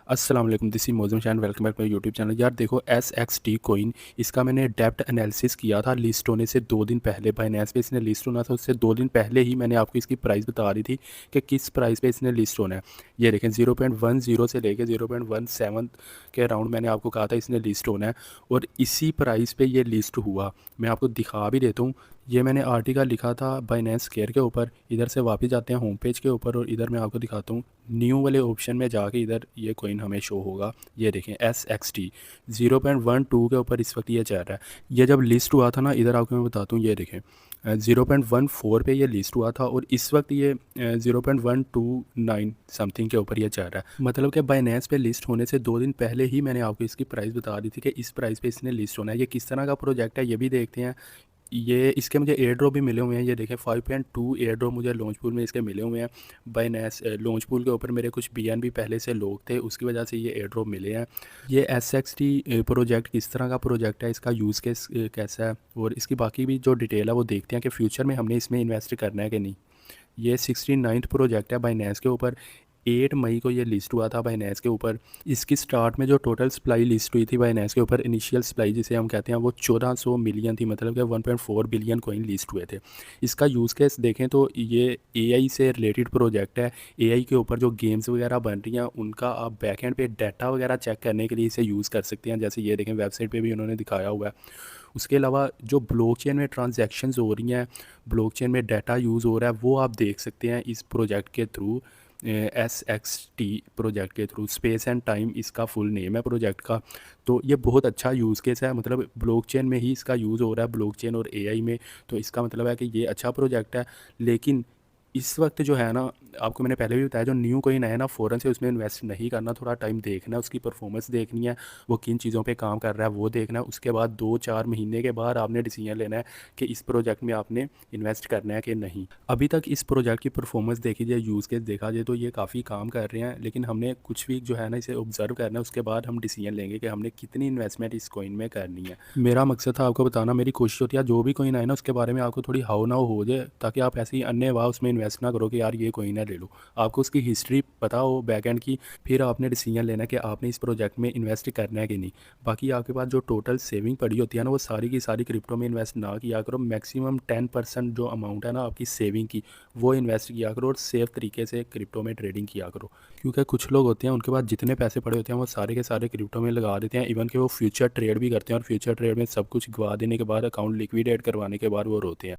अस्सलाम वालेकुम, this is मौज़ूम शान, welcome back my YouTube channel. यार देखो, SXT कॉइन, इसका मैंने डेप्थ एनालिसिस किया था लिस्ट होने से 2 दिन पहले। बाइनेंस पे इसने लिस्ट होना था, उससे 2 दिन पहले ही मैंने आपको इसकी प्राइस बता दी थी कि किस प्राइस पे इसने लिस्ट होना है। ये देखें, 0.10 से लेके 0.17 के अराउंड मैंने आपको कहा था इसने लिस्ट होना है, और इसी प्राइस पे ये लिस्ट हुआ। मैं आपको दिखा भी देता हूँ। ये मैंने आर्टिकल लिखा था बाइनेंस स्क्वायर के ऊपर। इधर से वापस जाते हैं होम पेज के ऊपर, और इधर मैं आपको दिखाता हूँ न्यू वाले ऑप्शन में जाके इधर ये कॉइन हमें शो होगा। ये देखें, SXT 0.12 के ऊपर इस वक्त ये चल रहा है। ये जब लिस्ट हुआ था ना, इधर आपको मैं बताता हूँ, ये देखें 0.14 पे ये लिस्ट हुआ था, और इस वक्त ये 0.129 समथिंग के ऊपर ये चल रहा है। मतलब कि बाइनेंस पे लिस्ट होने से 2 दिन पहले ही मैंने आपको इसकी प्राइस बता दी थी कि इस प्राइस पे इसने लिस्ट होना है। ये किस तरह का प्रोजेक्ट है ये भी देखते हैं। ये इसके मुझे एयर ड्रॉप भी मिले हुए हैं। ये देखें, 5.2 एयर ड्रॉप मुझे लॉन्च पूल में इसके मिले हुए हैं। बाइनेंस लॉन्च पूल के ऊपर मेरे कुछ BNB पहले से लोग थे, उसकी वजह से ये एयर ड्रॉप मिले हैं। ये SXT प्रोजेक्ट किस तरह का प्रोजेक्ट है, इसका यूज़ केस कैसा है, और इसकी बाकी भी जो डिटेल है वो देखते हैं कि फ्यूचर में हमने इसमें इन्वेस्ट करना है कि नहीं। ये 69th प्रोजेक्ट है बाइनेंस के ऊपर। 8 मई को ये लिस्ट हुआ था बाइनेंस के ऊपर। इसकी स्टार्ट में जो टोटल सप्लाई लिस्ट हुई थी बाइनेंस के ऊपर, इनिशियल सप्लाई जिसे हम कहते हैं, वो 1400 मिलियन थी। मतलब कि 1.4 बिलियन कॉइन लिस्ट हुए थे। इसका यूज़ केस देखें तो ये AI से रिलेटेड प्रोजेक्ट है। AI के ऊपर जो गेम्स वगैरह बन रही हैं, उनका आप बैकएंड पे डाटा वगैरह चेक करने के लिए इसे यूज़ कर सकते हैं। जैसे ये देखें, वेबसाइट पे भी उन्होंने दिखाया हुआ है। उसके अलावा जो ब्लॉकचेन में ट्रांजैक्शंस हो रही हैं, ब्लॉकचेन में डाटा यूज़ हो रहा है, वो आप देख सकते हैं इस प्रोजेक्ट के थ्रू। SXT प्रोजेक्ट के थ्रू। स्पेस एंड टाइम इसका फुल नेम है प्रोजेक्ट का। तो ये बहुत अच्छा यूज़ केस है। मतलब ब्लॉकचेन में ही इसका यूज़ हो रहा है, ब्लॉकचेन और AI में। तो इसका मतलब है कि ये अच्छा प्रोजेक्ट है। लेकिन इस वक्त जो है ना, आपको मैंने पहले भी बताया, जो न्यू कोइन है ना, फ़ौरन से उसमें इन्वेस्ट नहीं करना। थोड़ा टाइम देखना है, उसकी परफॉर्मेंस देखनी है, वो किन चीज़ों पे काम कर रहा है वो देखना है। उसके बाद 2-4 महीने के बाद आपने डिसीजन लेना है कि इस प्रोजेक्ट में आपने इन्वेस्ट करना है कि नहीं। अभी तक इस प्रोजेक्ट की परफॉर्मेंस देखी जाए, यूज़ केस देखा जाए, तो ये काफ़ी काम कर रहे हैं। लेकिन हमने कुछ वीक जो है ना इसे ऑब्जर्व करना है, उसके बाद हम डिसीजन लेंगे कि हमने कितनी इन्वेस्टमेंट इस कॉइन में करनी है। मेरा मकसद था आपको बताना, मेरी कोशिश होती है जो भी कॉइन आए ना उसके बारे में आपको थोड़ी हाउ नाउ हो जाए, ताकि आप ऐसे ही अन्य वाह उसमें इन्वेस्ट ना करो कि यार ये कॉइन है ले लो। आपको उसकी हिस्ट्री पता हो बैकएंड की, फिर आपने डिसीजन लेना है कि आपने इस प्रोजेक्ट में इन्वेस्ट करना है कि नहीं। बाकी आपके पास जो टोटल सेविंग पड़ी होती है ना, वो सारी की सारी क्रिप्टो में इन्वेस्ट ना किया करो। मैक्सिमम 10% जो अमाउंट है ना आपकी सेविंग की, वो इन्वेस्ट किया करो, और सेफ तरीके से क्रिप्टो में ट्रेडिंग किया करो। क्योंकि कुछ लोग होते हैं, उनके पास जितने पैसे पड़े होते हैं वो सारे के सारे क्रिप्टो में लगा देते हैं। इवन कि वो फ्यूचर ट्रेड भी करते हैं, और फ्यूचर ट्रेड में सब कुछ गवा देने के बाद, अकाउंट लिक्विडेट करवाने के बाद वो रोते हैं।